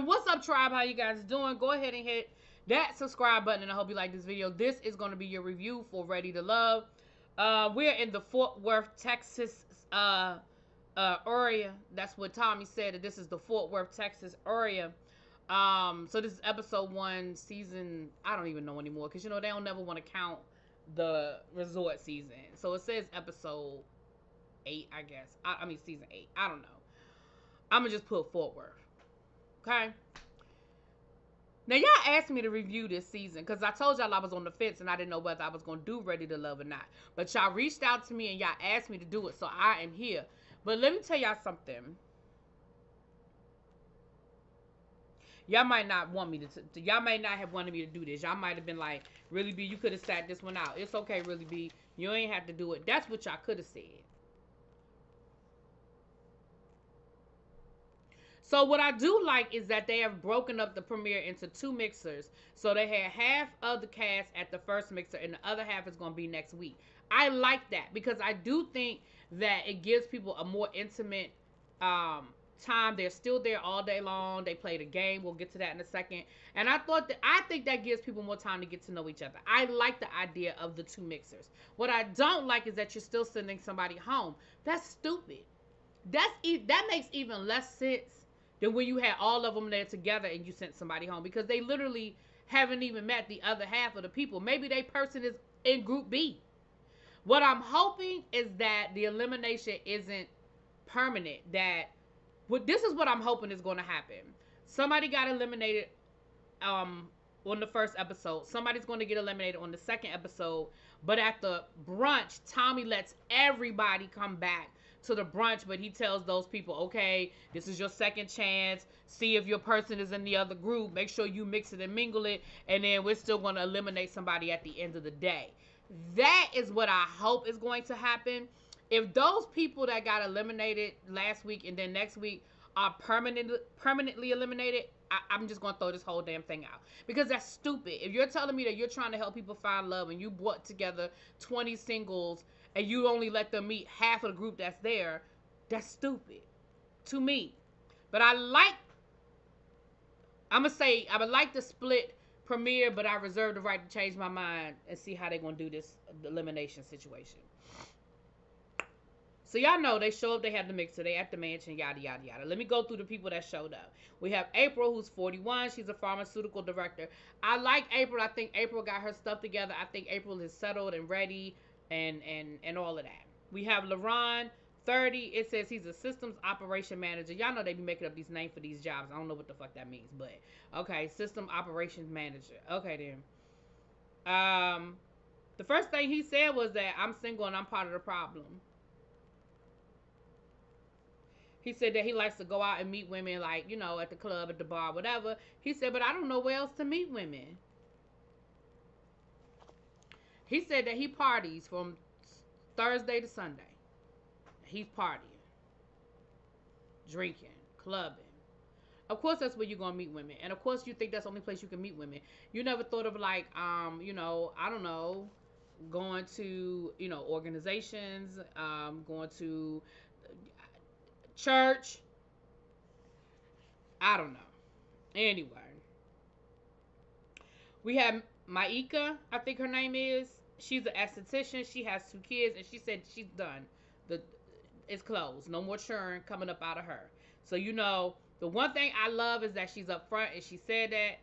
What's up, tribe? How you guys doing? Go ahead and hit that subscribe button, and I hope you like this video. This is going to be your review for Ready to Love. We're in the Fort Worth, Texas area. That's what Tommy said, that this is the Fort Worth, Texas area. So this is episode 1, season, I don't even know anymore, because, you know, they don't never want to count the resort season. So it says episode 8, I guess. I mean, season 8. I don't know. I'm going to just put Fort Worth. Okay? Now, y'all asked me to review this season because I told y'all I was on the fence and I didn't know whether I was going to do Ready to Love or not. But y'all reached out to me and y'all asked me to do it, so I am here. But let me tell y'all something. Y'all might not want me to, y'all might not have wanted me to do this. Y'all might have been like, Really B, you could have sat this one out. It's okay, Really B. You ain't have to do it. That's what y'all could have said. So what I do like is that they have broken up the premiere into 2 mixers. So they had half of the cast at the first mixer and the other half is going to be next week. I like that because I do think that it gives people a more intimate time. They're still there all day long. They played a game. We'll get to that in a second. And I think that gives people more time to get to know each other. I like the idea of the 2 mixers. What I don't like is that you're still sending somebody home. That's stupid. That makes even less sense than when you had all of them there together and you sent somebody home, because they literally haven't even met the other half of the people. Maybe they person is in group B. What I'm hoping is that the elimination isn't permanent. This is what I'm hoping is going to happen. Somebody got eliminated on the first episode. Somebody's going to get eliminated on the second episode. But at the brunch, Tommy lets everybody come back to the brunch, but he tells those people, okay, this is your second chance. See if your person is in the other group. Make sure you mix it and mingle it, and then we're still going to eliminate somebody at the end of the day. That is what I hope is going to happen. If those people that got eliminated last week and then next week are permanently eliminated, I'm just going to throw this whole damn thing out. Because that's stupid. If you're telling me that you're trying to help people find love and you brought together 20 singles and you only let them meet half of the group that's there, that's stupid to me. But I would like the split premiere, but I reserve the right to change my mind and see how they're going to do this elimination situation. So y'all know they show up, they have the mixer, they at the mansion, yada, yada, yada. Let me go through the people that showed up. We have April, who's 41. She's a pharmaceutical director. I like April. I think April got her stuff together. I think April is settled and ready and all of that. We have LaRon, 30. It says he's a systems operation manager. Y'all know they be making up these names for these jobs. I don't know what the fuck that means, but okay, system operations manager. Okay, then. The first thing he said was that I'm single and I'm part of the problem. He said that he likes to go out and meet women, like, you know, at the club, at the bar, whatever. He said, but I don't know where else to meet women. He said that he parties from Thursday to Sunday. He's partying, drinking, clubbing. Of course, that's where you're going to meet women. And of course, you think that's the only place you can meet women. You never thought of, like, you know, I don't know, going to, you know, organizations, going to church. I don't know. Anyway, we have Maika, I think her name is. She's an esthetician. She has 2 kids, and she said she's done. It's closed. No more churn coming up out of her. So, you know, the one thing I love is that she's up front and she said that.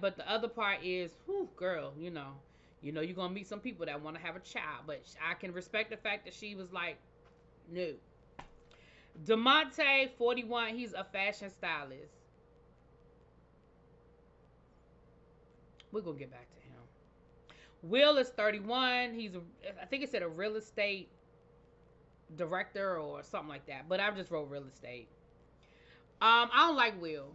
But the other part is, whew, girl, you know you're gonna meet some people that want to have a child. But I can respect the fact that she was like, no. DeMonte, 41, he's a fashion stylist. We're going to get back to him. Will is 31. I think it said a real estate director or something like that. But I just wrote real estate. I don't like Will.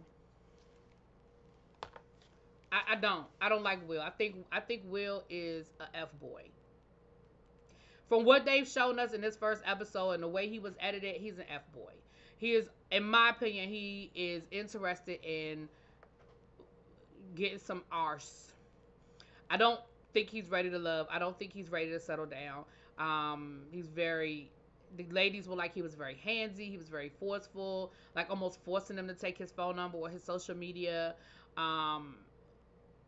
I don't like Will. I think Will is a F-boy. From what they've shown us in this first episode and the way he was edited, he's an F-boy. He is, in my opinion, he is interested in getting some arse. I don't think he's ready to love. I don't think he's ready to settle down. He's very the ladies were like he was very handsy, he was very forceful, like almost forcing them to take his phone number or his social media. Um,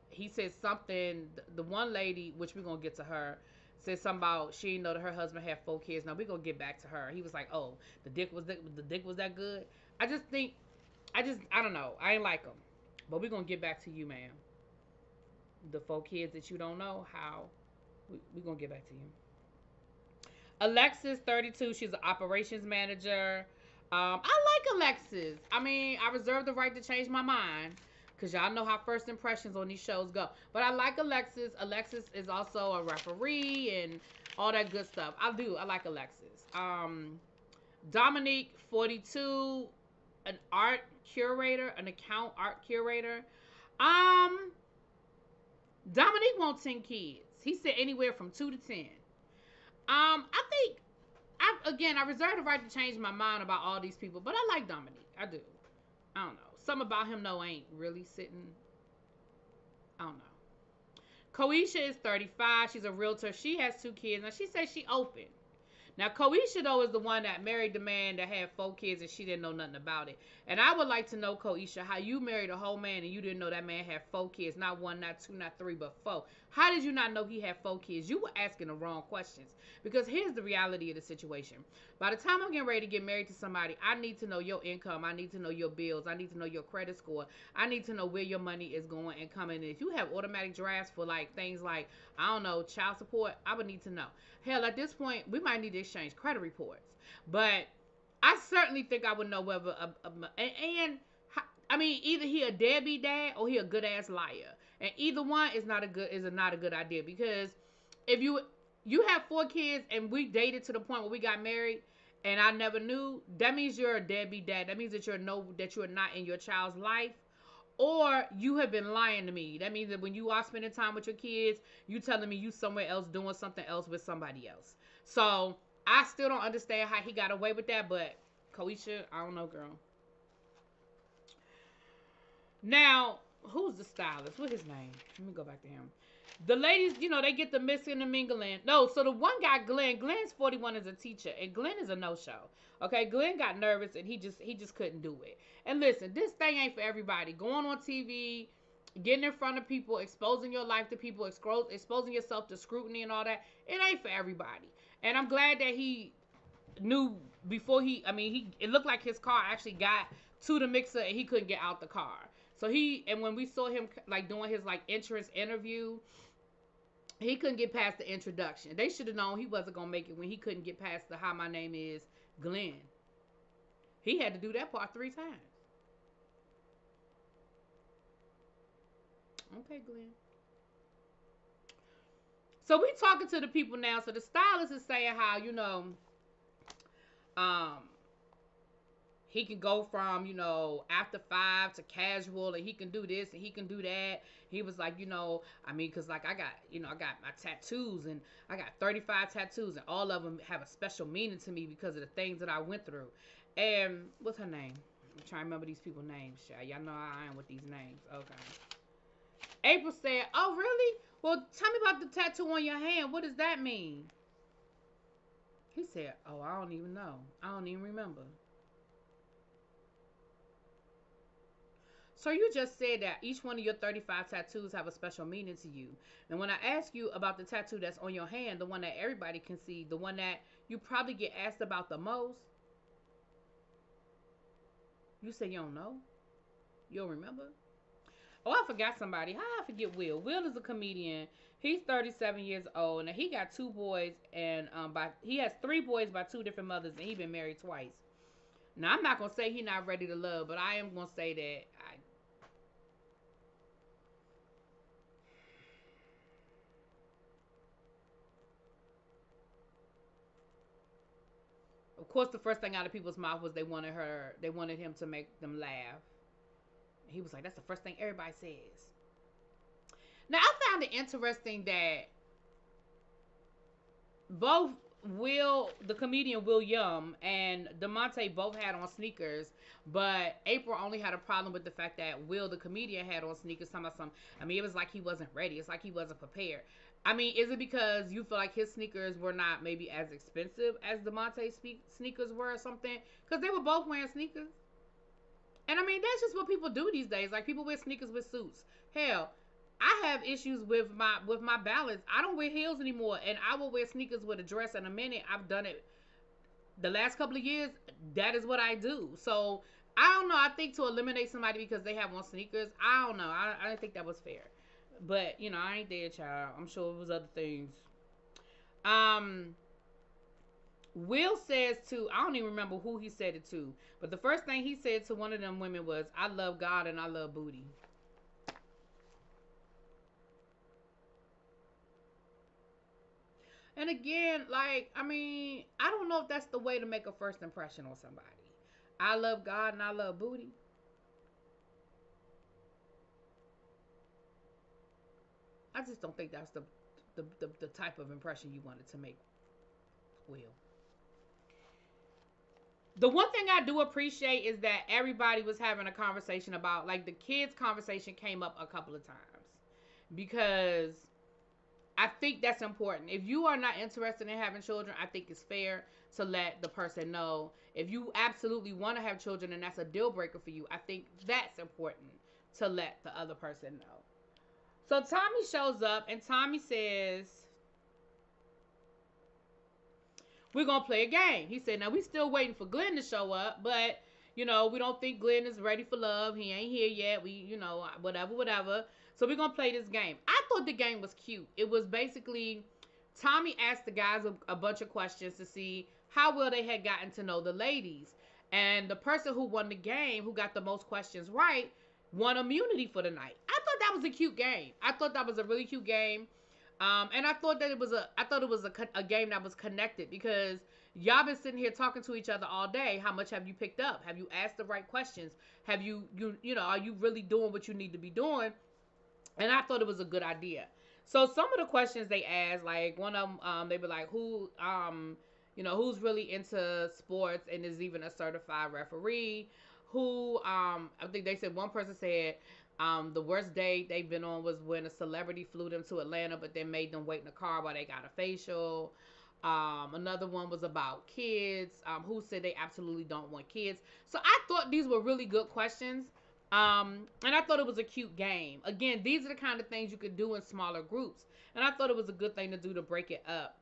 he said something. The one lady, which we're gonna get to her, said something about she didn't know that her husband had 4 kids. Now we're gonna get back to her. He was like, "Oh, the dick was that good." I just think, I don't know. I ain't like him, but we're gonna get back to you, ma'am. The 4 kids that you don't know how. We gonna get back to you. Alexis, 32. She's an operations manager. I like Alexis. I mean, I reserve the right to change my mind because y'all know how first impressions on these shows go. But I like Alexis. Alexis is also a referee and all that good stuff. I do. I like Alexis. Dominique, 42, an art curator, an account art curator. Um, Dominique wants 10 kids. He said anywhere from 2 to 10. I think I reserve the right to change my mind about all these people, but I like Dominique. I do. I don't know. Something about him though ain't really sitting. I don't know. Koisha is 35. She's a realtor. She has 2 kids. Now she says she open. Now, Koisha, though, is the one that married the man that had 4 kids and she didn't know nothing about it. And I would like to know, Koisha, how you married a whole man and you didn't know that man had 4 kids. Not 1, not 2, not 3, but 4. How did you not know he had 4 kids? You were asking the wrong questions. Because here's the reality of the situation. By the time I'm getting ready to get married to somebody, I need to know your income. I need to know your bills. I need to know your credit score. I need to know where your money is going and coming. And if you have automatic drafts for like things like, I don't know, child support, I would need to know. Hell, at this point, we might need to exchange credit reports. But I certainly think I would know whether I mean, either he a deadbeat dad or he a good ass liar, and either one is not a good idea because if you have 4 kids and we dated to the point where we got married and I never knew, that means you're a deadbeat dad. That means that you're not in your child's life. Or you have been lying to me. That means that when you are spending time with your kids, you telling me you somewhere else doing something else with somebody else. So I still don't understand how he got away with that, but Koisha, I don't know, girl. Now, who's the stylist? What's his name? Let me go back to him. The ladies, they get the mixing and mingling. No, so the one guy, Glenn's 41 as a teacher, and Glenn is a no-show. Okay, Glenn got nervous and he just couldn't do it. And listen, this thing ain't for everybody. Going on TV, getting in front of people, exposing your life to people, exposing yourself to scrutiny and all that, it ain't for everybody. And I'm glad that he knew before it looked like his car actually got to the mixer and he couldn't get out the car. So when we saw him like doing his like entrance interview, he couldn't get past the introduction. They should have known he wasn't going to make it when he couldn't get past the hi, my name is Glenn. He had to do that part 3 times. Okay, Glenn. So we talking to the people now. So the stylist is saying how, he can go from, after 5 to casual, and he can do this and he can do that. He was like, because like I got my tattoos, and I got 35 tattoos, and all of them have a special meaning to me because of the things that I went through. And what's her name? I'm trying to remember these people's names, y'all know how I am with these names. Okay. April said, "Oh, really? Well, tell me about the tattoo on your hand. What does that mean?" He said, "Oh, I don't even know. I don't even remember." So you just said that each one of your 35 tattoos have a special meaning to you. And when I ask you about the tattoo that's on your hand, the one that everybody can see, the one that you probably get asked about the most, you say you don't know? You don't remember? Oh, I forgot somebody. How I forget Will? Will is a comedian. He's 37 years old, and he got 2 boys, and he has 3 boys by 2 different mothers, and he's been married twice. Now, I'm not going to say he's not ready to love, but I am going to say that of course, the first thing out of people's mouth was they wanted him to make them laugh. He was like, that's the first thing everybody says. Now, I found it interesting that both the comedian Will Yum, and DeMonte both had on sneakers, but April only had a problem with the fact that Will, the comedian, had on sneakers. It was like he wasn't ready. It's like he wasn't prepared. I mean, is it because you feel like his sneakers were not maybe as expensive as DeMonte's sneakers were or something? Because they were both wearing sneakers. And I mean, that's just what people do these days. Like, people wear sneakers with suits. Hell, I have issues with my balance. I don't wear heels anymore, and I will wear sneakers with a dress in a minute. I've done it the last couple of years. That is what I do. So I don't know. I think to eliminate somebody because they have on sneakers, I don't know. I didn't think that was fair. But you know, I ain't there, child. I'm sure it was other things. Um, Will says to, I don't even remember who he said it to, but the first thing he said to one of them women was, "I love God and I love booty." And again, like, I mean, I don't know if that's the way to make a first impression on somebody. I love God and I love booty. I just don't think that's the type of impression you wanted to make, Will. The one thing I do appreciate is that everybody was having a conversation about, like, the kids' conversation came up a couple of times because I think that's important. If you are not interested in having children, I think it's fair to let the person know. If you absolutely want to have children and that's a deal breaker for you, I think that's important to let the other person know. So Tommy shows up and Tommy says, "We're going to play a game." He said, "Now we still waiting for Glenn to show up, but you know, we don't think Glenn is ready for love. He ain't here yet. We, you know, whatever. So we're going to play this game." I thought the game was cute. It was basically Tommy asked the guys a bunch of questions to see how well they had gotten to know the ladies. And the person who won the game, who got the most questions right, won immunity for the night. I thought that was a cute game. I thought that was a really cute game. And I thought that it was a game that was connected because y'all been sitting here talking to each other all day. How much have you picked up? Have you asked the right questions? Have you know, are you really doing what you need to be doing? And I thought it was a good idea. So some of the questions they asked, like one of them, they were like, you know, who's really into sports and is even a certified referee? I think they said one person said, the worst day they've been on was when a celebrity flew them to Atlanta, but then made them wait in the car while they got a facial. Another one was about kids. Who said they absolutely don't want kids? So I thought these were really good questions. And I thought it was a cute game. Again, these are the kind of things you could do in smaller groups. And I thought it was a good thing to do to break it up.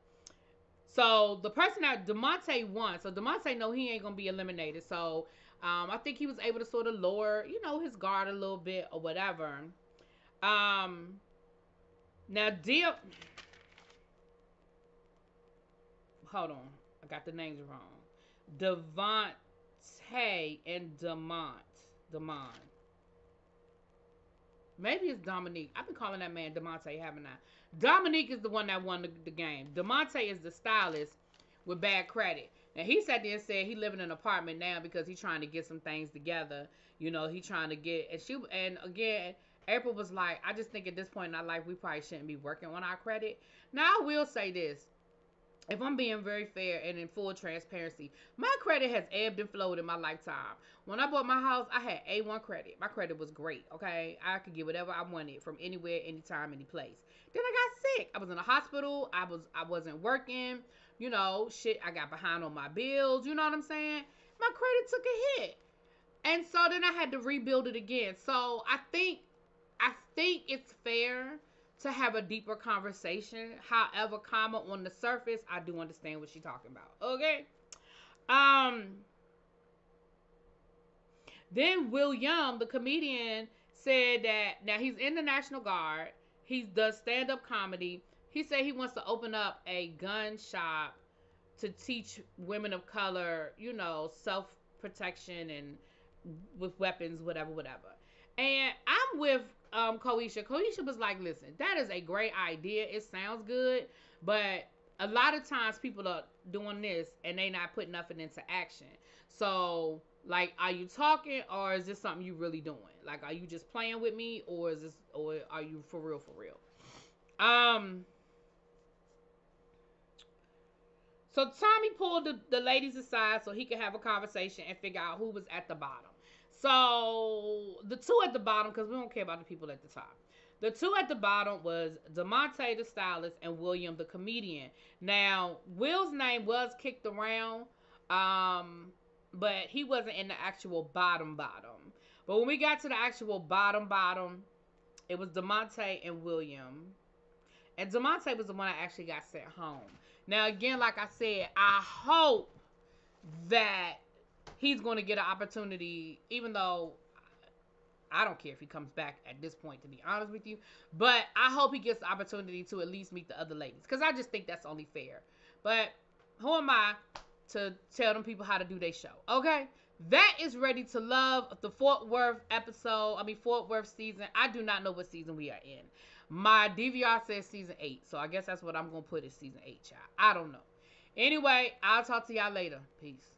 So the person that DeMonte won, so DeMonte know he ain't gonna be eliminated. So I think he was able to sort of lower, you know, his guard a little bit or whatever. Um, Now hold on, I got the names wrong. Devonte and Demont. Maybe it's Dominique. I've been calling that man Demonte, haven't I? Dominique is the one that won the game. Demonte is the stylist with bad credit. Now he sat there and said he live in an apartment now because he's trying to get some things together. You know, he trying to get and again, April was like, "I just think at this point in our life we probably shouldn't be working on our credit." Now I will say this. If I'm being very fair and in full transparency, my credit has ebbed and flowed in my lifetime. When I bought my house, I had A1 credit. My credit was great, okay? I could get whatever I wanted from anywhere, anytime, any place. Then I got sick. I was in a hospital. I wasn't working. You know, shit, I got behind on my bills. You know what I'm saying? My credit took a hit. And so then I had to rebuild it again. So I think it's fair to have a deeper conversation. However, comma on the surface, I do understand what she's talking about. Okay. Um. Then William, the comedian, said that now he's in the National Guard. He does stand up comedy. He said he wants to open up a gun shop to teach women of color, you know, self protection and with weapons, whatever. And I'm with Koisha. Koisha was like, "Listen, that is a great idea. It sounds good, but a lot of times people are doing this and they not putting nothing into action. So, like, are you talking or is this something you really doing? Like, are you just playing with me or are you for real, for real?" Um, So Tommy pulled the ladies aside so he could have a conversation and figure out who was at the bottom. So the two at the bottom, because we don't care about the people at the top. The two at the bottom was DeMonte the stylist and William the comedian. Now, Will's name was kicked around, but he wasn't in the actual bottom. But when we got to the actual bottom, it was DeMonte and William. And DeMonte was the one that actually got sent home. Now, again, like I said, I hope that he's going to get an opportunity, even though I don't care if he comes back at this point, to be honest with you. But I hope he gets the opportunity to at least meet the other ladies, because I just think that's only fair. But who am I to tell them people how to do their show? Okay? That is Ready to Love, the Fort Worth season. I do not know what season we are in. My DVR says season 8, so I guess that's what I'm going to put as season 8, child. I don't know. Anyway, I'll talk to y'all later. Peace.